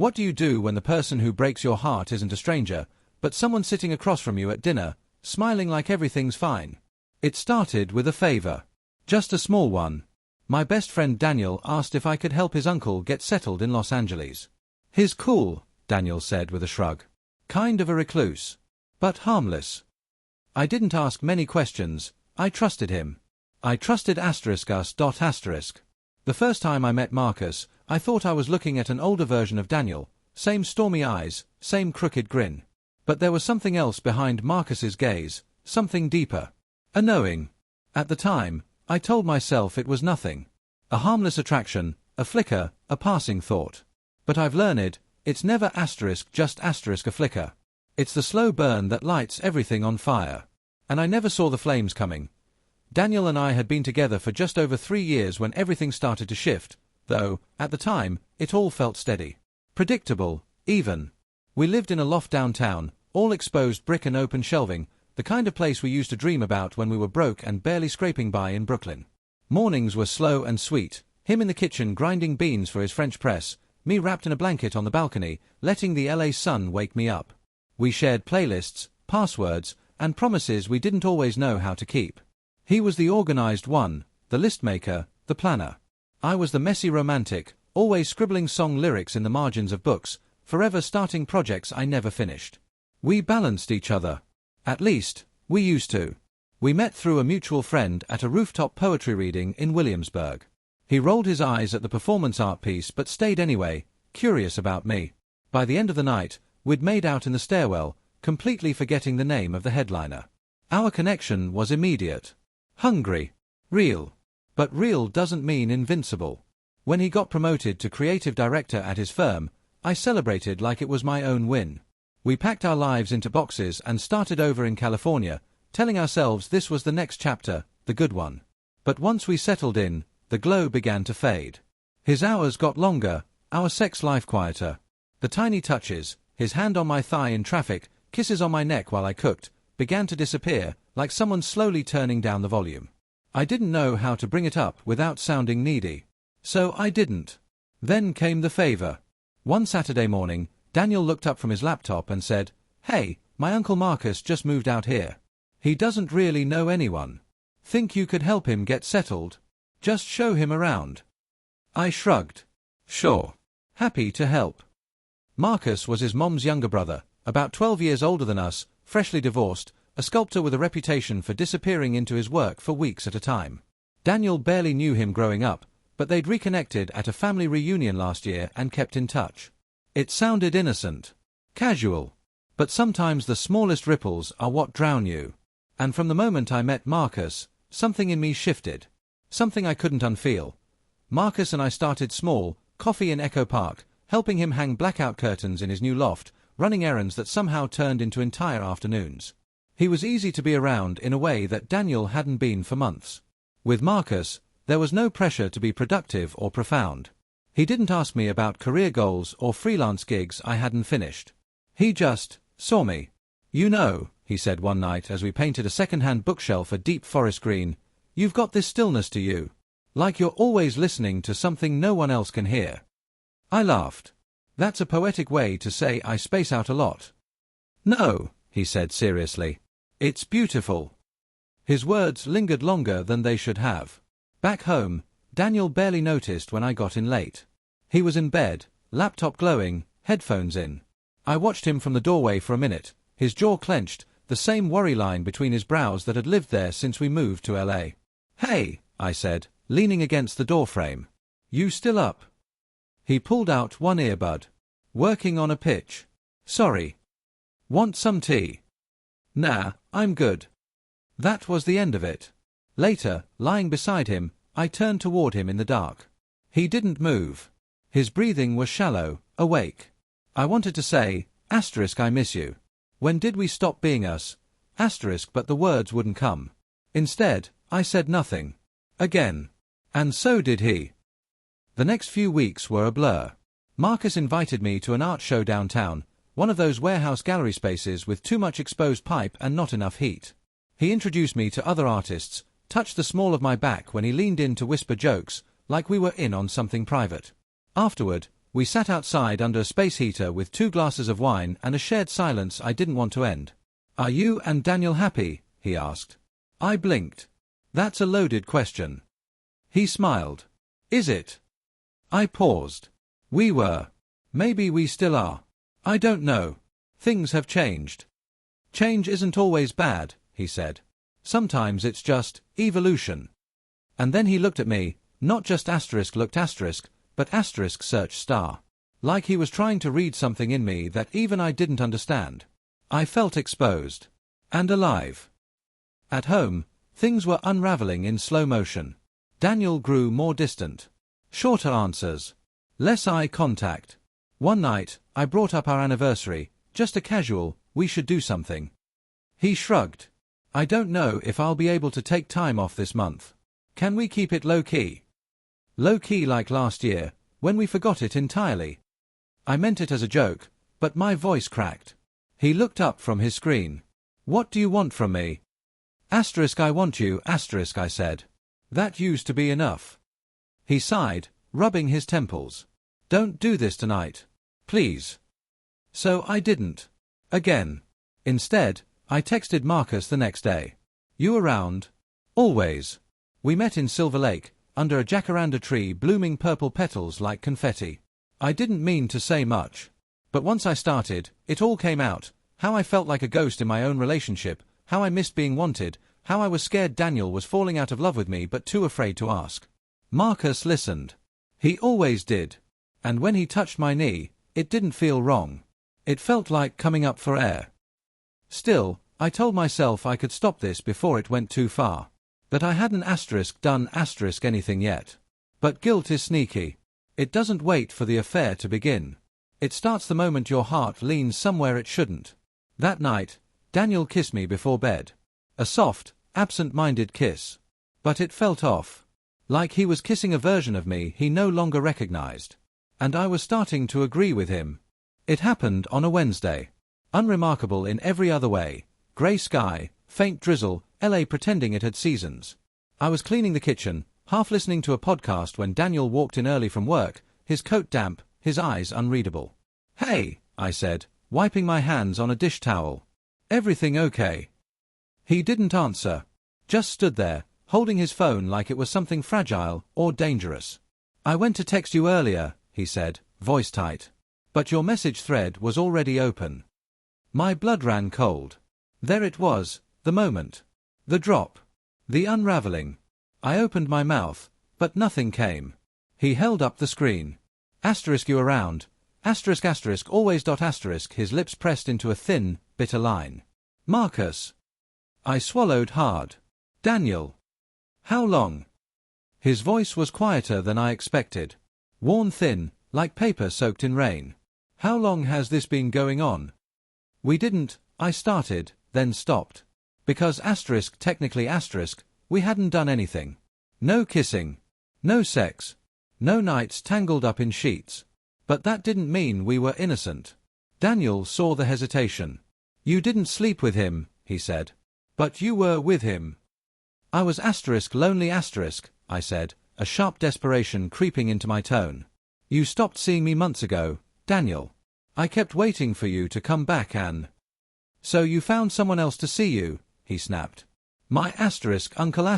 What do you do when the person who breaks your heart isn't a stranger, but someone sitting across from you at dinner, smiling like everything's fine? It started with a favor. Just a small one. My best friend Daniel asked if I could help his uncle get settled in Los Angeles. He's cool, Daniel said with a shrug. Kind of a recluse. But harmless. I didn't ask many questions. I trusted him. I trusted us. The first time I met Marcus, I thought I was looking at an older version of Daniel, same stormy eyes, same crooked grin. But there was something else behind Marcus's gaze, something deeper. A knowing. At the time, I told myself it was nothing. A harmless attraction, a flicker, a passing thought. But I've learned, it's never just a flicker. It's the slow burn that lights everything on fire. And I never saw the flames coming. Daniel and I had been together for just over 3 years when everything started to shift, though, at the time, it all felt steady. Predictable, even. We lived in a loft downtown, all exposed brick and open shelving, the kind of place we used to dream about when we were broke and barely scraping by in Brooklyn. Mornings were slow and sweet, him in the kitchen grinding beans for his French press, me wrapped in a blanket on the balcony, letting the LA sun wake me up. We shared playlists, passwords, and promises we didn't always know how to keep. He was the organized one, the list maker, the planner. I was the messy romantic, always scribbling song lyrics in the margins of books, forever starting projects I never finished. We balanced each other. At least, we used to. We met through a mutual friend at a rooftop poetry reading in Williamsburg. He rolled his eyes at the performance art piece but stayed anyway, curious about me. By the end of the night, we'd made out in the stairwell, completely forgetting the name of the headliner. Our connection was immediate. Hungry. Real. But real doesn't mean invincible. When he got promoted to creative director at his firm, I celebrated like it was my own win. We packed our lives into boxes and started over in California, telling ourselves this was the next chapter, the good one. But once we settled in, the glow began to fade. His hours got longer, our sex life quieter. The tiny touches, his hand on my thigh in traffic, kisses on my neck while I cooked, began to disappear, like someone slowly turning down the volume. I didn't know how to bring it up without sounding needy. So I didn't. Then came the favor. One Saturday morning, Daniel looked up from his laptop and said, "Hey, my Uncle Marcus just moved out here. He doesn't really know anyone. Think you could help him get settled? Just show him around." I shrugged. Sure. Happy to help. Marcus was his mom's younger brother, about 12 years older than us, freshly divorced, a sculptor with a reputation for disappearing into his work for weeks at a time. Daniel barely knew him growing up, but they'd reconnected at a family reunion last year and kept in touch. It sounded innocent. Casual. But sometimes the smallest ripples are what drown you. And from the moment I met Marcus, something in me shifted. Something I couldn't unfeel. Marcus and I started small, coffee in Echo Park, helping him hang blackout curtains in his new loft, running errands that somehow turned into entire afternoons. He was easy to be around in a way that Daniel hadn't been for months. With Marcus, there was no pressure to be productive or profound. He didn't ask me about career goals or freelance gigs I hadn't finished. He just saw me. "You know," he said one night as we painted a second-hand bookshelf a deep forest green, "you've got this stillness to you. Like you're always listening to something no one else can hear." I laughed. "That's a poetic way to say I space out a lot." "No," he said seriously. "It's beautiful." His words lingered longer than they should have. Back home, Daniel barely noticed when I got in late. He was in bed, laptop glowing, headphones in. I watched him from the doorway for a minute, his jaw clenched, the same worry line between his brows that had lived there since we moved to LA. "Hey," I said, leaning against the doorframe. "You still up?" He pulled out one earbud. "Working on a pitch. Sorry. Want some tea?" "Nah, I'm good." That was the end of it. Later, lying beside him, I turned toward him in the dark. He didn't move. His breathing was shallow, awake. I wanted to say, "I miss you. When did we stop being us?" But the words wouldn't come. Instead, I said nothing. Again. And so did he. The next few weeks were a blur. Marcus invited me to an art show downtown, one of those warehouse gallery spaces with too much exposed pipe and not enough heat. He introduced me to other artists, touched the small of my back when he leaned in to whisper jokes, like we were in on something private. Afterward, We sat outside under a space heater with 2 glasses of wine and a shared silence I didn't want to end. "Are you and Daniel happy?" he asked. I blinked. "That's a loaded question." He smiled. "Is it?" I paused. "We were. Maybe we still are. I don't know. Things have changed." "Change isn't always bad," he said. "Sometimes it's just evolution." And then he looked at me, not just looked but search star. Like he was trying to read something in me that even I didn't understand. I felt exposed. And alive. At home, things were unraveling in slow motion. Daniel grew more distant. Shorter answers. Less eye contact. One night, I brought up our anniversary, just a casual, "we should do something." He shrugged. "I don't know if I'll be able to take time off this month. Can we keep it low-key?" Low-key like last year, when we forgot it entirely. I meant it as a joke, but my voice cracked. He looked up from his screen. "What do you want from me?" "I want you, I said. "That used to be enough." He sighed, rubbing his temples. "Don't do this tonight. Please." So I didn't. Again. Instead, I texted Marcus the next day. "You around?" "Always." We met in Silver Lake, under a jacaranda tree blooming purple petals like confetti. I didn't mean to say much. But once I started, it all came out, how I felt like a ghost in my own relationship, how I missed being wanted, how I was scared Daniel was falling out of love with me but too afraid to ask. Marcus listened. He always did. And when he touched my knee, it didn't feel wrong. It felt like coming up for air. Still, I told myself I could stop this before it went too far. That I hadn't done anything yet. But guilt is sneaky. It doesn't wait for the affair to begin. It starts the moment your heart leans somewhere it shouldn't. That night, Daniel kissed me before bed. A soft, absent-minded kiss. But it felt off. Like he was kissing a version of me he no longer recognized. And I was starting to agree with him. It happened on a Wednesday. Unremarkable in every other way. Grey sky, faint drizzle, LA pretending it had seasons. I was cleaning the kitchen, half listening to a podcast when Daniel walked in early from work, his coat damp, his eyes unreadable. "Hey," I said, wiping my hands on a dish towel. "Everything okay?" He didn't answer. Just stood there, holding his phone like it was something fragile or dangerous. "I went to text you earlier," he said, voice tight. "But your message thread was already open." My blood ran cold. There it was, the moment. The drop. The unraveling. I opened my mouth, but nothing came. He held up the screen. "You around. Always. His lips pressed into a thin, bitter line. "Marcus." I swallowed hard. "Daniel." "How long?" His voice was quieter than I expected. Worn thin, like paper soaked in rain. "How long has this been going on?" I started, then stopped. Because technically we hadn't done anything. No kissing. No sex. No nights tangled up in sheets. But that didn't mean we were innocent. Daniel saw the hesitation. "You didn't sleep with him," he said. "But you were with him." "I was lonely I said, a sharp desperation creeping into my tone. "You stopped seeing me months ago, Daniel. I kept waiting for you to come back and—" "So you found someone else to see you," he snapped. "My uncle."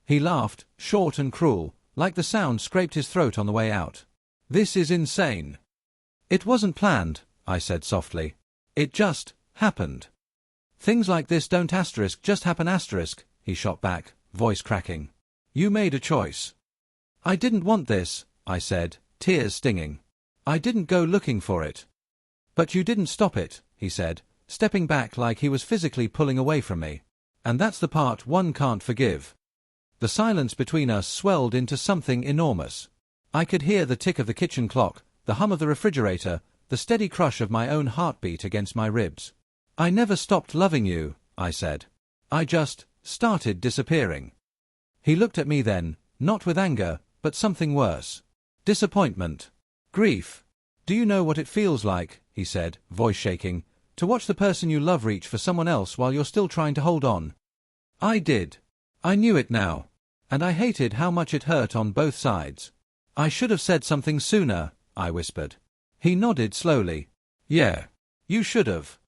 He laughed, short and cruel, like the sound scraped his throat on the way out. "This is insane." "It wasn't planned," I said softly. "It just happened." "Things like this don't just happen he shot back, voice cracking. "You made a choice." "I didn't want this," I said, tears stinging. "I didn't go looking for it." "But you didn't stop it," he said, stepping back like he was physically pulling away from me. "And that's the part one can't forgive." The silence between us swelled into something enormous. I could hear the tick of the kitchen clock, the hum of the refrigerator, the steady crush of my own heartbeat against my ribs. "I never stopped loving you," I said. "I just started disappearing." He looked at me then, not with anger, but something worse. Disappointment. Grief. "Do you know what it feels like," he said, voice shaking, "to watch the person you love reach for someone else while you're still trying to hold on?" I did. I knew it now. And I hated how much it hurt on both sides. "I should have said something sooner," I whispered. He nodded slowly. Yeah. You should have.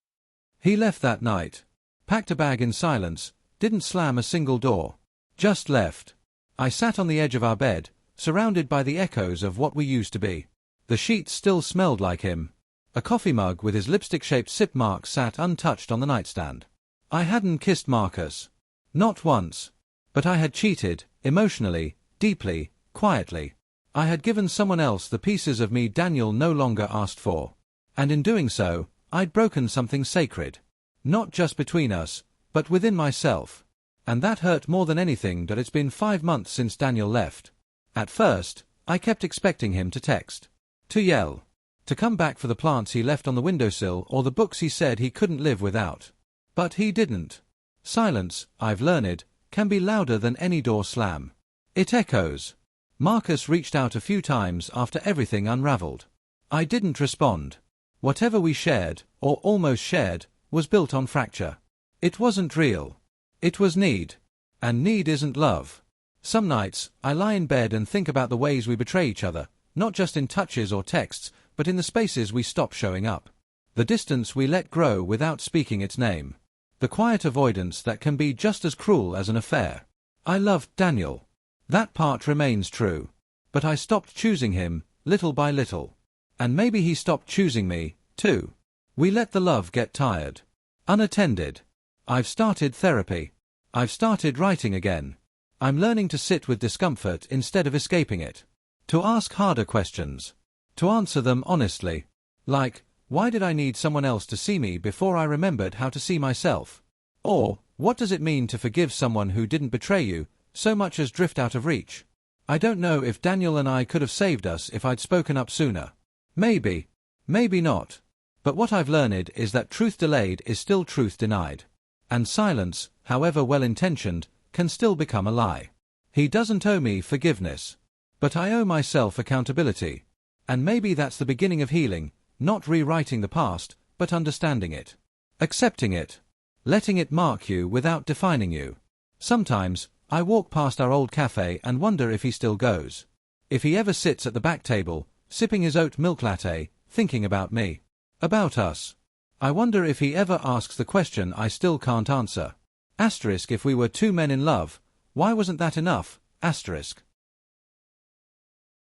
He left that night. Packed a bag in silence, didn't slam a single door. Just left. I sat on the edge of our bed, surrounded by the echoes of what we used to be. The sheets still smelled like him. A coffee mug with his lipstick-shaped sip mark sat untouched on the nightstand. I hadn't kissed Marcus. Not once. But I had cheated, emotionally, deeply, quietly. I had given someone else the pieces of me Daniel no longer asked for. And in doing so, I'd broken something sacred. Not just between us, but within myself. And that hurt more than anything that it's been 5 months since Daniel left. At first, I kept expecting him to text. To yell. To come back for the plants he left on the windowsill or the books he said he couldn't live without. But he didn't. Silence, I've learned, can be louder than any door slam. It echoes. Marcus reached out a few times after everything unraveled. I didn't respond. Whatever we shared, or almost shared, was built on fracture. It wasn't real. It was need. And need isn't love. Some nights, I lie in bed and think about the ways we betray each other, not just in touches or texts, but in the spaces we stop showing up. The distance we let grow without speaking its name. The quiet avoidance that can be just as cruel as an affair. I loved Daniel. That part remains true. But I stopped choosing him, little by little. And maybe he stopped choosing me, too. We let the love get tired. Unattended. I've started therapy. I've started writing again. I'm learning to sit with discomfort instead of escaping it. To ask harder questions. To answer them honestly. Like, why did I need someone else to see me before I remembered how to see myself? Or, what does it mean to forgive someone who didn't betray you, so much as drift out of reach? I don't know if Daniel and I could have saved us if I'd spoken up sooner. Maybe. Maybe not. But what I've learned is that truth delayed is still truth denied. And silence, however well-intentioned, can still become a lie. He doesn't owe me forgiveness. But I owe myself accountability. And maybe that's the beginning of healing, not rewriting the past, but understanding it. Accepting it. Letting it mark you without defining you. Sometimes, I walk past our old cafe and wonder if he still goes. If he ever sits at the back table, sipping his oat milk latte, thinking about me. About us. I wonder if he ever asks the question I still can't answer. Asterisk, if we were two men in love, why wasn't that enough? Asterisk.